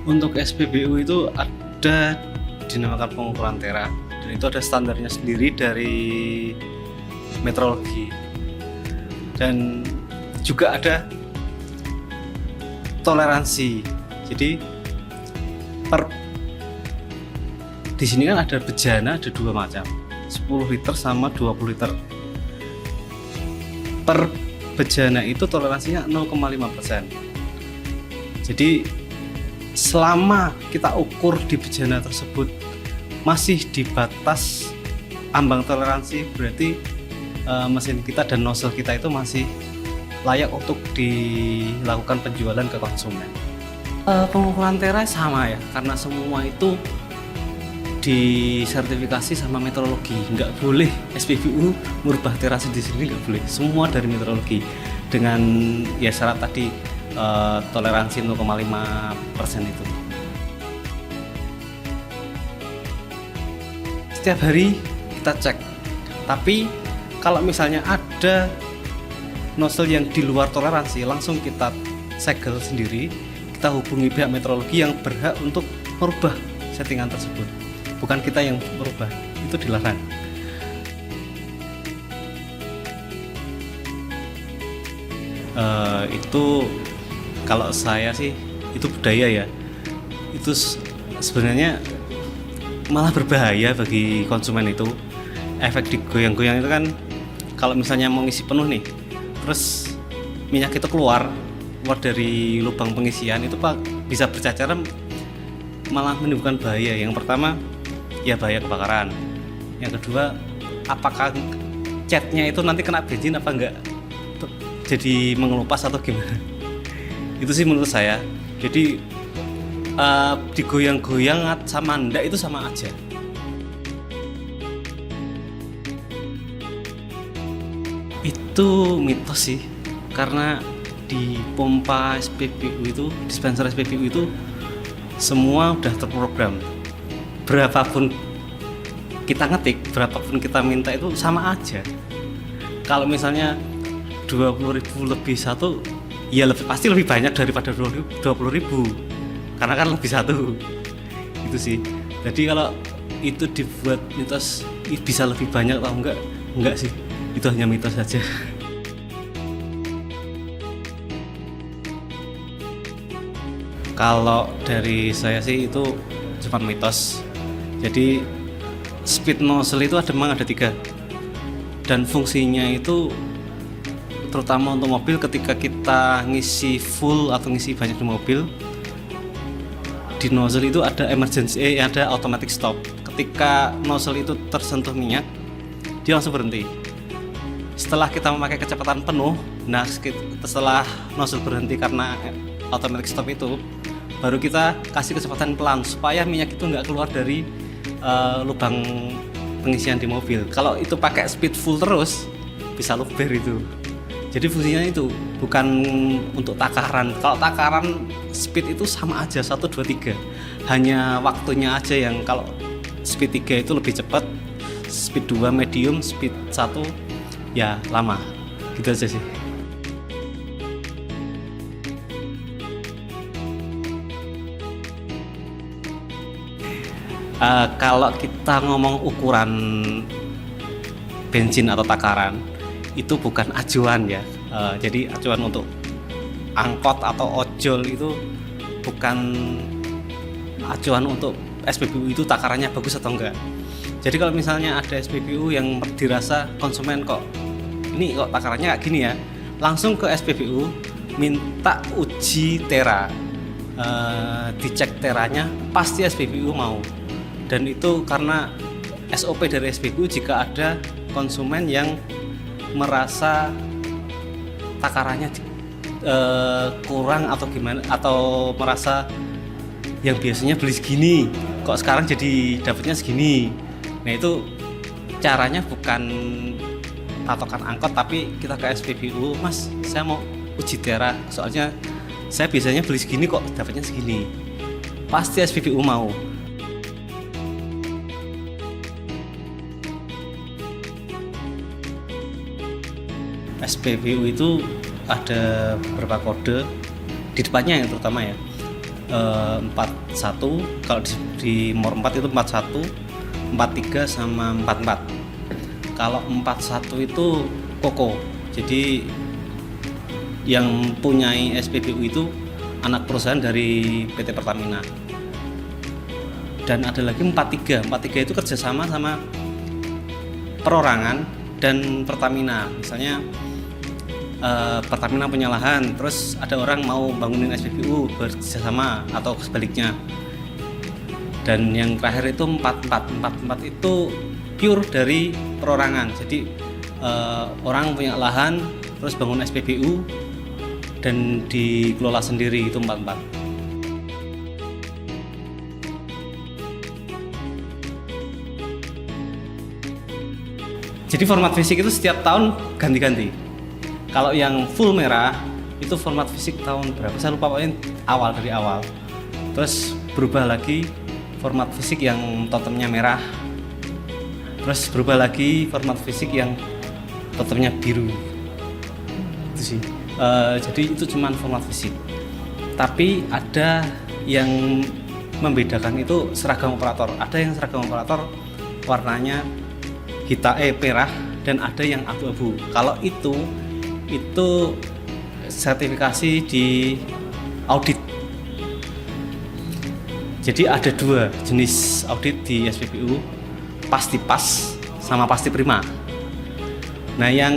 Untuk SPBU itu ada dinamakan pengukuran tera, dan itu ada standarnya sendiri dari metrologi, dan juga ada toleransi. Jadi di sini kan ada bejana, ada dua macam, 10 liter sama 20 liter. Per bejana itu toleransinya 0,5%. Jadi selama kita ukur di bejana tersebut masih di batas ambang toleransi, berarti mesin kita dan nozzle kita itu masih layak untuk dilakukan penjualan ke konsumen. Pengukuran tera sama ya, karena semua itu disertifikasi sama metrologi. Nggak boleh SPBU merubah tera sendiri, nggak boleh. Semua dari metrologi dengan ya syarat tadi, toleransi 0,5% itu. Setiap hari kita cek, tapi kalau misalnya ada nozzle yang di luar toleransi, langsung kita segel sendiri, kita hubungi pihak metrologi yang berhak untuk merubah settingan tersebut. Bukan kita yang merubah, itu dilarang. Itu kalau saya sih itu budaya ya. Itu sebenarnya malah berbahaya bagi konsumen itu. Efek digoyang-goyang itu kan, kalau misalnya mau ngisi penuh nih, terus minyak itu keluar dari lubang pengisian, itu bisa bercacaran, malah menimbulkan bahaya. Yang pertama ya bahaya kebakaran. Yang kedua, apakah catnya itu nanti kena bensin apa enggak, jadi mengelupas atau gimana. Itu sih menurut saya. Jadi digoyang-goyang sama enggak itu sama aja. Itu mitos sih, karena di pompa SPBU itu, dispenser SPBU itu semua udah terprogram. Berapapun kita ngetik, berapapun kita minta itu sama aja. Kalau misalnya 20.000 lebih satu, ya pasti lebih banyak daripada 20.000, karena kan lebih satu. Itu sih. Jadi kalau itu dibuat mitos bisa lebih banyak atau enggak sih, itu hanya mitos saja. Kalau dari saya sih itu cuma mitos. Jadi speed nozzle itu memang ada 3, dan fungsinya itu terutama untuk mobil, ketika kita ngisi full atau ngisi banyak di mobil, di nozzle itu ada emergency, ada automatic stop. Ketika nozzle itu tersentuh minyak, dia langsung berhenti. Setelah kita memakai kecepatan penuh, nah setelah nozzle berhenti karena automatic stop itu, baru kita kasih kecepatan pelan supaya minyak itu nggak keluar dari lubang pengisian di mobil. Kalau itu pakai speed full terus, bisa luber itu. Jadi fungsinya itu bukan untuk takaran. Kalau takaran speed itu sama aja, 1, 2, 3. Hanya waktunya aja yang kalau speed 3 itu lebih cepat, speed 2 medium, speed 1 ya lama. Gitu aja sih. Kalau kita ngomong ukuran bensin atau takaran, itu bukan acuan ya. Jadi acuan untuk angkot atau ojol itu bukan acuan untuk SPBU itu takarannya bagus atau enggak. Jadi kalau misalnya ada SPBU yang dirasa konsumen kok ini kok takarannya kayak gini ya, langsung ke SPBU minta uji tera, dicek teranya, pasti SPBU mau. Dan itu karena SOP dari SPBU, jika ada konsumen yang merasa takarannya kurang atau gimana, atau merasa yang biasanya beli segini kok sekarang jadi dapatnya segini. Nah itu caranya bukan patokan angkot, tapi kita ke SPBU, Mas saya mau uji tera, soalnya saya biasanya beli segini kok dapatnya segini. Pasti SPBU mau. SPBU itu ada beberapa kode di depannya yang terutama ya. 41, kalau di Mor 4 itu 41, 43 sama 44. Kalau 41 itu Koko, jadi yang punyai SPBU itu anak perusahaan dari PT Pertamina. Dan ada lagi 43 itu kerjasama sama perorangan dan Pertamina. Misalnya Pertamina punya lahan, terus ada orang mau bangunin SPBU bekerjasama atau sebaliknya. Dan yang terakhir itu 44 itu pure dari perorangan. Jadi orang punya lahan terus bangun SPBU dan dikelola sendiri, itu 44. Jadi format fisik itu setiap tahun ganti-ganti. Kalau yang full merah itu format fisik tahun berapa? Saya lupa, pokoknya dari awal. Terus berubah lagi format fisik yang totemnya merah. Terus berubah lagi format fisik yang totemnya biru. Itu sih. Jadi itu cuma format fisik. Tapi ada yang membedakan itu seragam operator. Ada yang seragam operator warnanya hitam merah dan ada yang abu-abu. Kalau itu sertifikasi di audit. Jadi ada 2 jenis audit di SPBU, pasti pas sama pasti prima. Nah, yang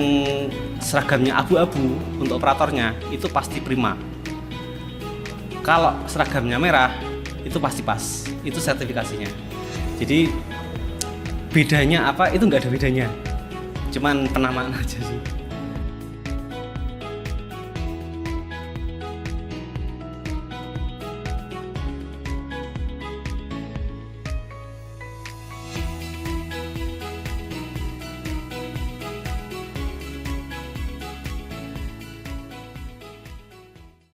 seragamnya abu-abu untuk operatornya itu pasti prima. Kalau seragamnya merah itu pasti pas, itu sertifikasinya. Jadi bedanya apa? Itu nggak ada bedanya, cuman penamaan aja sih.